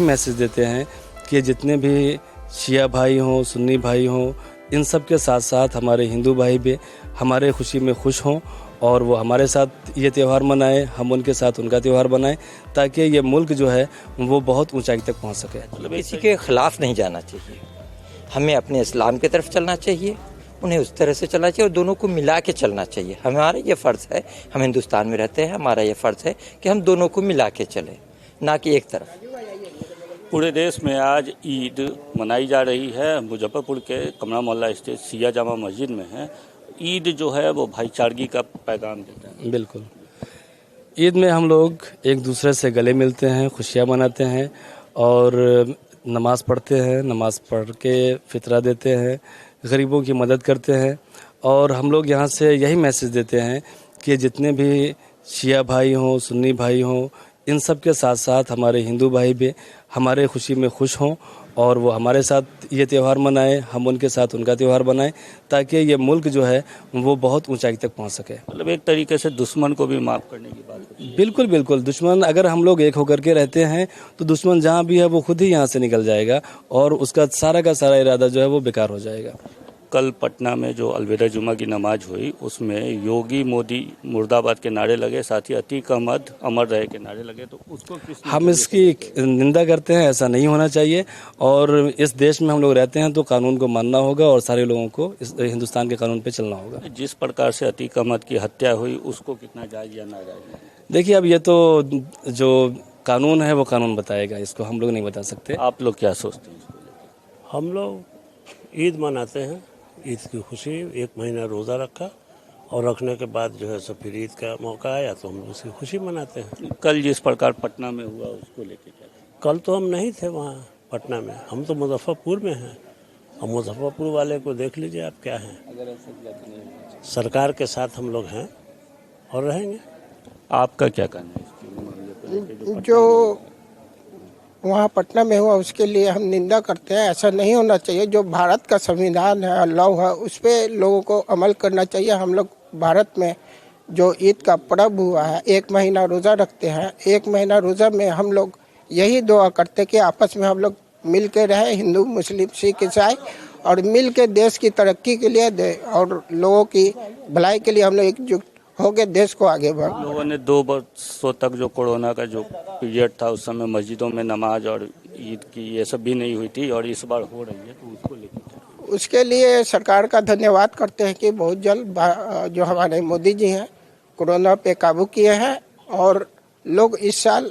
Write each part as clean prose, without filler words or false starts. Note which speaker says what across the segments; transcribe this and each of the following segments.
Speaker 1: Message देते हैं कि जितने भी शिया भाई हों, सुन्नी भाई हों, इन सब के साथ साथ हमारे हिंदू भाई भी हमारे खुशी में खुश हों और वो हमारे साथ ये त्यौहार मनाएं, हम उनके साथ उनका त्यौहार मनाएं, ताकि ये मुल्क जो है वो बहुत ऊंचाई तक पहुंच सके।
Speaker 2: मतलब किसी के ख़िलाफ़ नहीं जाना चाहिए, हमें अपने इस्लाम की तरफ चलना चाहिए, उन्हें उस तरह से चलना चाहिए और दोनों को मिला के चलना चाहिए। हमारा ये फ़र्ज़ है, हम हिंदुस्तान में रहते हैं, हमारा ये फ़र्ज़ है कि हम दोनों को मिला के चलें, ना कि एक तरफ।
Speaker 3: पूरे देश में आज ईद मनाई जा रही है। मुजफ्फरपुर के कमरा मोहल्ला स्थित सिया जामा मस्जिद में है। ईद जो है वो भाईचारगी का पैगाम देता है।
Speaker 1: बिल्कुल, ईद में हम लोग एक दूसरे से गले मिलते हैं, खुशियाँ मनाते हैं और नमाज़ पढ़ते हैं, नमाज़ पढ़ के फितरा देते हैं, गरीबों की मदद करते हैं। और हम लोग यहाँ से यही मैसेज देते हैं कि जितने भी शिया भाई हों, सुन्नी भाई हों, इन सब के साथ साथ हमारे हिंदू भाई भी हमारे खुशी में खुश हों और वो हमारे साथ ये त्यौहार मनाएं, हम उनके साथ उनका त्यौहार मनाएं, ताकि ये मुल्क जो है वो बहुत ऊंचाई तक पहुंच सके।
Speaker 3: मतलब एक तरीके से दुश्मन को भी माफ़ करने की बात होती है।
Speaker 1: बिल्कुल बिल्कुल, दुश्मन अगर हम लोग एक होकर के रहते हैं तो दुश्मन जहां भी है वो खुद ही यहां से निकल जाएगा और उसका सारा का सारा इरादा जो है वो बेकार हो जाएगा।
Speaker 3: कल पटना में जो अलविदा जुमा की नमाज हुई उसमें योगी मोदी मुर्दाबाद के नारे लगे, साथ ही अतीक अहमद अमर रहे के नारे लगे, तो उसको
Speaker 1: हम इसकी निंदा करते हैं। ऐसा नहीं होना चाहिए और इस देश में हम लोग रहते हैं तो कानून को मानना होगा और सारे लोगों को इस हिंदुस्तान के कानून पे चलना होगा।
Speaker 3: जिस प्रकार से अतीक अहमद की हत्या हुई उसको कितना जायज़ या नाजायज़?
Speaker 1: देखिए, अब ये तो जो कानून है वो कानून बताएगा, इसको हम लोग नहीं बता सकते।
Speaker 3: आप लोग क्या सोचते हैं?
Speaker 4: हम लोग ईद मनाते हैं, ईद की खुशी, एक महीना रोज़ा रखा और रखने के बाद जो है सो फिर ईद का मौका आया तो हम उसकी खुशी मनाते हैं।
Speaker 3: कल जिस प्रकार पटना में हुआ उसको लेके क्या?
Speaker 4: कल तो हम नहीं थे वहाँ पटना में, हम तो मुजफ्फरपुर में हैं और मुजफ्फरपुर वाले को देख लीजिए आप क्या हैं। सरकार के साथ हम लोग हैं और रहेंगे।
Speaker 3: आपका क्या कहना है?
Speaker 5: जो वहाँ पटना में हुआ उसके लिए हम निंदा करते हैं। ऐसा नहीं होना चाहिए। जो भारत का संविधान है, लॉ है, उस पर लोगों को अमल करना चाहिए। हम लोग भारत में जो ईद का पर्व हुआ है, एक महीना रोज़ा रखते हैं। एक महीना रोज़ा में हम लोग यही दुआ करते हैं कि आपस में हम लोग मिल के रहें, हिंदू मुस्लिम सिख ईसाई, और मिल के देश की तरक्की के लिए दे और लोगों की भलाई के लिए हम लोग एकजुट हो के देश को आगे बढ़।
Speaker 3: लोगों ने 2 वर्षों तक जो कोरोना का जो पीरियड था उस समय मस्जिदों में नमाज और ईद की ये सब भी नहीं हुई थी और इस बार हो रही है, तो उसको लेकर
Speaker 5: उसके लिए सरकार का धन्यवाद करते हैं कि बहुत जल्द जो हमारे मोदी जी हैं कोरोना पे काबू किए हैं और लोग इस साल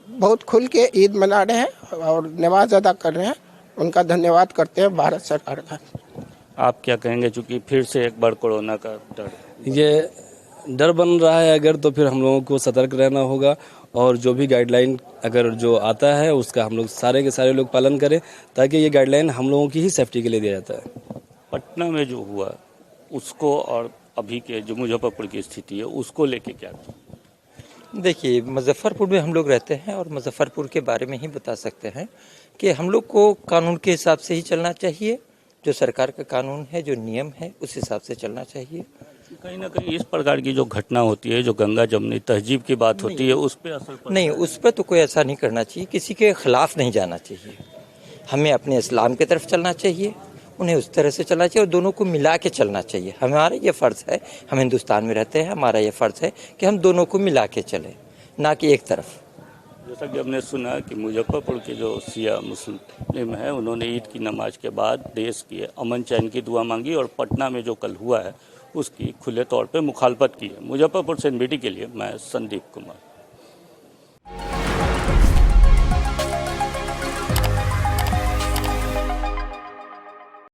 Speaker 5: बहुत खुल के ईद मना रहे हैं और नमाज अदा कर रहे हैं। उनका धन्यवाद करते हैं भारत सरकार का।
Speaker 3: आप क्या कहेंगे, चूँकि फिर से एक बार कोरोना का डर
Speaker 1: ये डर बन रहा है अगर, तो फिर हम लोगों को सतर्क रहना होगा और जो भी गाइडलाइन अगर जो आता है उसका हम लोग सारे के सारे लोग पालन करें, ताकि ये गाइडलाइन हम लोगों की ही सेफ्टी के लिए दिया जाता है।
Speaker 3: पटना में जो हुआ उसको और अभी के जो मुजफ्फरपुर की स्थिति है उसको लेके क्या?
Speaker 2: देखिए, मुजफ्फरपुर में हम लोग रहते हैं और मुजफ्फरपुर के बारे में ही बता सकते हैं कि हम लोग को कानून के हिसाब से ही चलना चाहिए। जो सरकार का कानून है, जो नियम है, उस हिसाब से चलना चाहिए।
Speaker 3: कहीं ना कहीं इस प्रकार की जो घटना होती है, जो गंगा जमुनी तहजीब की बात होती है, उस पर असर
Speaker 2: नहीं, उस पर तो कोई ऐसा नहीं करना चाहिए, किसी के ख़िलाफ़ नहीं जाना चाहिए, हमें अपने इस्लाम की तरफ चलना चाहिए, उन्हें उस तरह से चलना चाहिए और दोनों को मिला के चलना चाहिए। हमारा ये फ़र्ज़ है, हम हिंदुस्तान में रहते हैं, हमारा ये फ़र्ज़ है कि हम दोनों को मिला के चलें, ना कि एक तरफ।
Speaker 3: जैसा कि हमने सुना कि मुजफ्फरपुर के जो शिया मुस्लिम हैं उन्होंने ईद की नमाज के बाद देश की अमन चैन की दुआ मांगी और पटना में जो कल हुआ है उसकी खुले तौर पे मुखालफत की है। मुजफ्फरपुर से एनबीटी के लिए मैं संदीप कुमार।